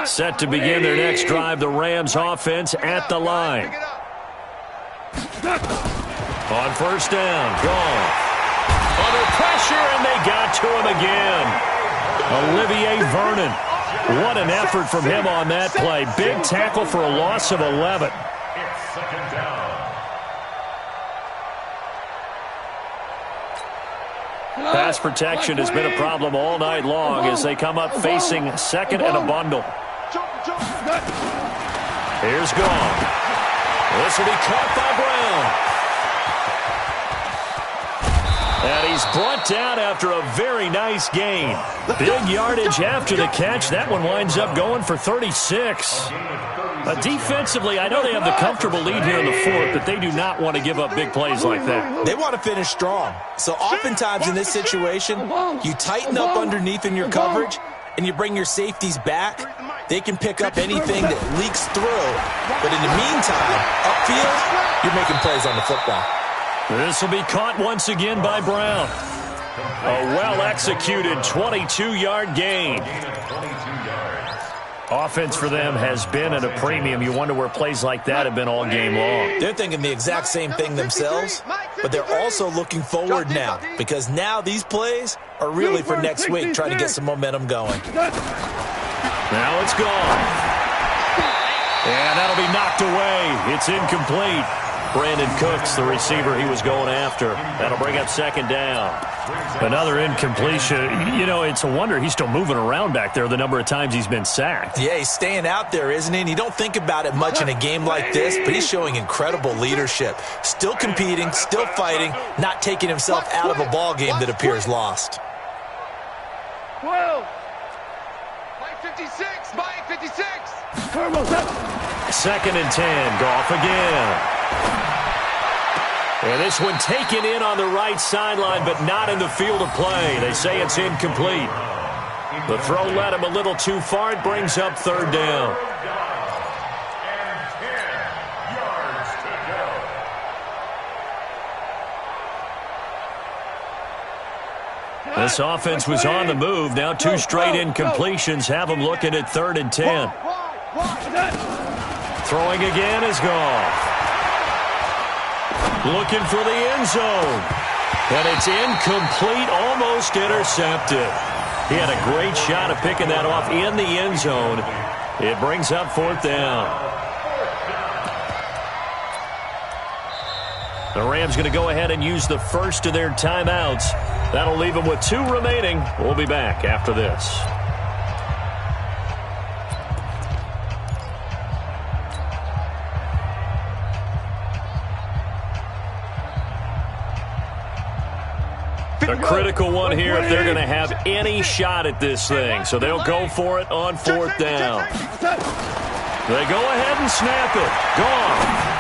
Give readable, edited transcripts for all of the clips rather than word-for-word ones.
Set to begin their next drive, the Rams offense at the line. On first down, gone. Under pressure, and they got to him again. Olivier Vernon. What an effort from him on that play. Big tackle for a loss of 11. It's second down. Pass protection has been a problem all night long as they come up facing second and a bundle. Here's Gone. This will be caught by Brown. And he's brought down after a very nice gain. Big yardage after the catch. That one winds up going for 36. Defensively, I know they have the comfortable lead here in the fourth, but they do not want to give up big plays like that. They want to finish strong. So oftentimes in this situation, you tighten up underneath in your coverage, and you bring your safeties back. They can pick up anything that leaks through. But in the meantime, upfield, you're making plays on the football. This will be caught once again by Brown. A well-executed 22-yard gain. Offense for them has been at a premium. You wonder where plays like that have been all game long. They're thinking the exact same thing themselves, but they're also looking forward now because now these plays are really for next week, trying to get some momentum going. Now it's gone. And that'll be knocked away. It's incomplete. Brandon Cooks, the receiver he was going after. That'll bring up second down. Another incompletion. You know, it's a wonder he's still moving around back there the number of times he's been sacked. Yeah, he's staying out there, isn't he? And you don't think about it much in a game like this, but he's showing incredible leadership. Still competing, still fighting, not taking himself out of a ball game that appears lost. 12. Mike 56. Mike 56. Second and 10. Goff again. And this one taken in on the right sideline, but not in the field of play. They say it's incomplete. The throw led him a little too far. It brings up third down. This offense was on the move. Now two straight incompletions have them looking at third and 10. Throwing again is Goff. Looking for the end zone. And it's incomplete, almost intercepted. He had a great shot at picking that off in the end zone. It brings up fourth down. The Rams going to go ahead and use the first of their timeouts. That'll leave them with two remaining. We'll be back after this. A critical one here if they're going to have any shot at this thing. So they'll go for it on fourth down. They go ahead and snap it. Gone.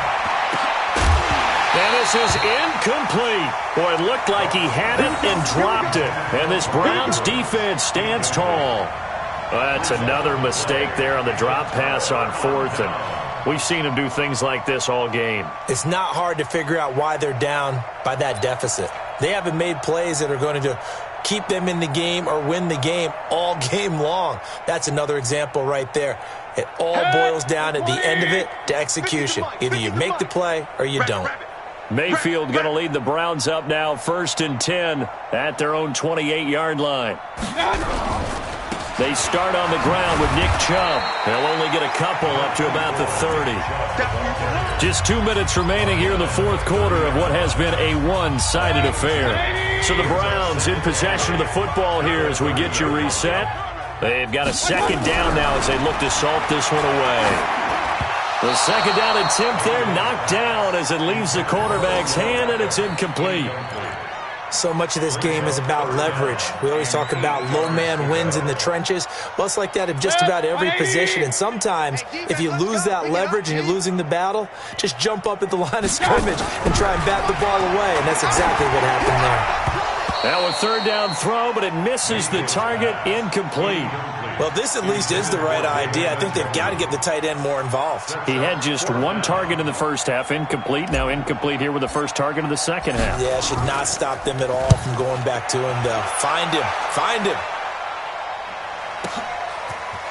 And this is incomplete. Boy, it looked like he had it and dropped it. And this Browns defense stands tall. That's another mistake there on the drop pass on fourth. And we've seen him do things like this all game. It's not hard to figure out why they're down by that deficit. They haven't made plays that are going to keep them in the game or win the game all game long. That's another example right there. It all boils down at the end of it to execution. Either you make the play or you don't. Mayfield going to lead the Browns up now, first and 10 at their own 28-yard line. They start on the ground with Nick Chubb. They'll only get a couple up to about the 30. Just 2 minutes remaining here in the fourth quarter of what has been a one-sided affair. So the Browns in possession of the football here as we get you reset. They've got a second down now as they look to salt this one away. The second down attempt there knocked down as it leaves the quarterback's hand, and it's incomplete. So much of this game is about leverage. We always talk about low man wins in the trenches. Well, it's like that in just about every position. And sometimes, if you lose that leverage and you're losing the battle, just jump up at the line of scrimmage and try and bat the ball away. And that's exactly what happened there. Now a third down throw, but it misses the target, incomplete. Well, this at least is the right idea. I think they've got to get the tight end more involved. He had just one target in the first half, incomplete. Now incomplete here with the first target of the second half. Yeah, should not stop them at all from going back to him, though. Find him. Find him.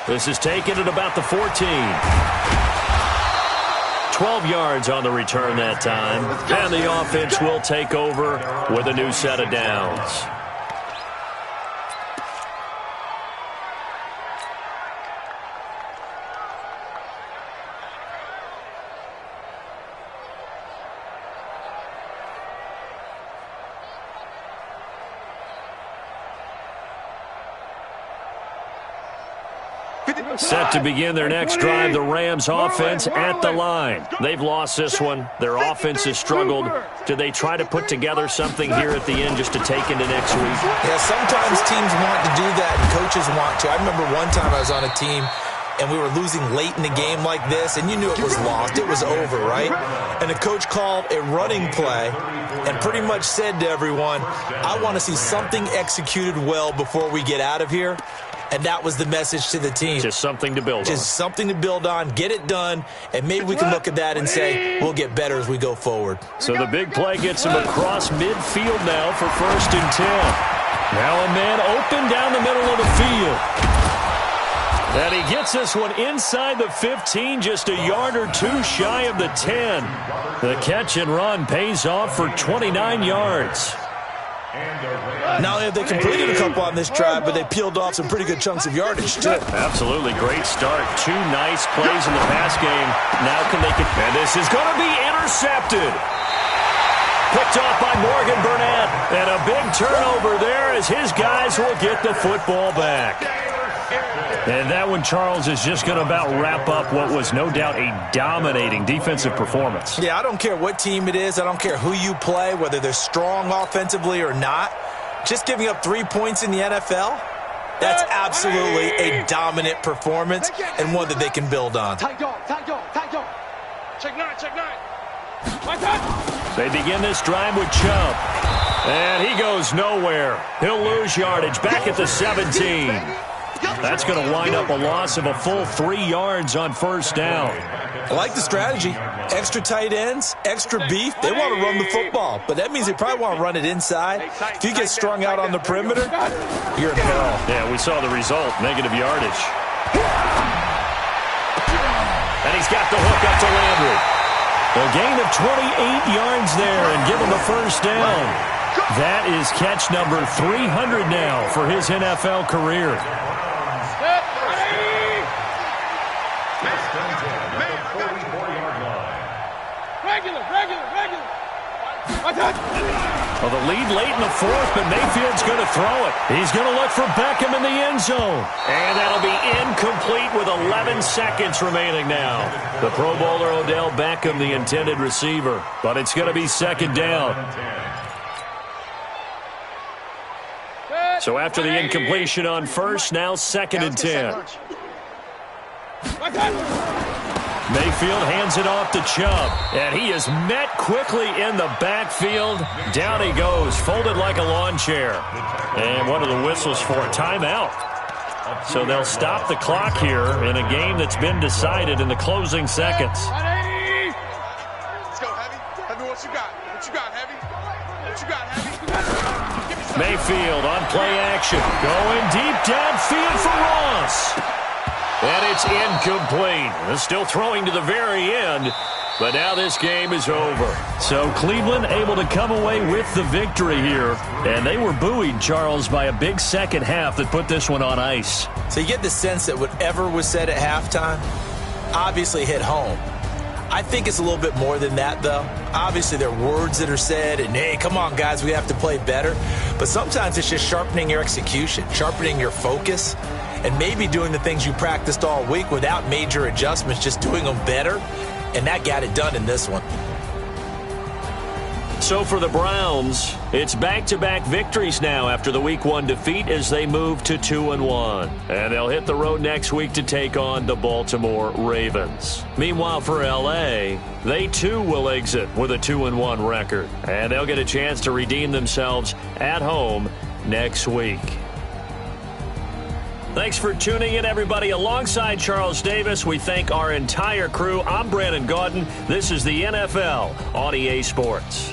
This is taken at about the 14. 12 yards on the return that time. And the offense will take over with a new set of downs. Set to begin their next drive, the Rams offense at the line. They've lost this one. Their offense has struggled. Do they try to put together something here at the end just to take into next week? Yeah, sometimes teams want to do that and coaches want to. I remember one time I was on a team and we were losing late in the game like this, and you knew it was lost. It was over, right? And the coach called a running play and pretty much said to everyone, I want to see something executed well before we get out of here. And that was the message to the team. Just something to build on. Just something to build on, get it done, and maybe we can look at that and say we'll get better as we go forward. So the big play gets him across midfield now for 1st and 10. Now a man open down the middle of the field. And he gets this one inside the 15, just a yard or two shy of the 10. The catch and run pays off for 29 yards. Not only have they completed a couple on this drive, but they peeled off some pretty good chunks of yardage, too. Absolutely. Great start. 2 nice plays in the pass game. Now can they and this is going to be intercepted. Picked off by Morgan Burnett. And a big turnover there as his guys will get the football back. And that one, Charles, is just going to about wrap up what was no doubt a dominating defensive performance. Yeah, I don't care what team it is. I don't care who you play, whether they're strong offensively or not. Just giving up 3 points in the NFL, that's absolutely a dominant performance and one that they can build on. Check 9. They begin this drive with Chubb. And he goes nowhere. He'll lose yardage back at the 17. That's going to wind up a loss of a full 3 yards on 1st down. I like the strategy. Extra tight ends, extra beef. They want to run the football, but that means they probably want to run it inside. If you get strung out on the perimeter, you're in peril. Yeah, we saw the result, negative yardage. And he's got the hook up to Landry. A gain of 28 yards there and give him a 1st down. That is catch number 300 now for his NFL career. Well, the lead late in the 4th, but Mayfield's going to throw it. He's going to look for Beckham in the end zone. And that'll be incomplete with 11 seconds remaining now. The Pro Bowler Odell Beckham, the intended receiver. But it's going to be 2nd down. So after the incompletion on 1st, now 2nd and 10. Mayfield hands it off to Chubb, and he is met quickly in the backfield. Down he goes, folded like a lawn chair. And what are the whistles for? Timeout. So they'll stop the clock here in a game that's been decided in the closing seconds. Let's go, Heavy. Heavy, what you got? What you got, Heavy? What you got, Heavy? Mayfield on play action, going deep downfield for Ross. And it's incomplete. They're still throwing to the very end, but now this game is over. So Cleveland able to come away with the victory here, and they were buoyed, Charles, by a big second half that put this one on ice. So you get the sense that whatever was said at halftime obviously hit home. I think it's a little bit more than that, though. Obviously, there are words that are said, and, hey, come on, guys, we have to play better. But sometimes it's just sharpening your execution, sharpening your focus, and maybe doing the things you practiced all week without major adjustments, just doing them better. And that got it done in this one. So for the Browns, it's back-to-back victories now after the Week 1 defeat as they move to 2-1. And they'll hit the road next week to take on the Baltimore Ravens. Meanwhile, for L.A., they too will exit with a 2-1 record. And they'll get a chance to redeem themselves at home next week. Thanks for tuning in, everybody. Alongside Charles Davis, we thank our entire crew. I'm Brandon Gaudin. This is the NFL on EA Sports.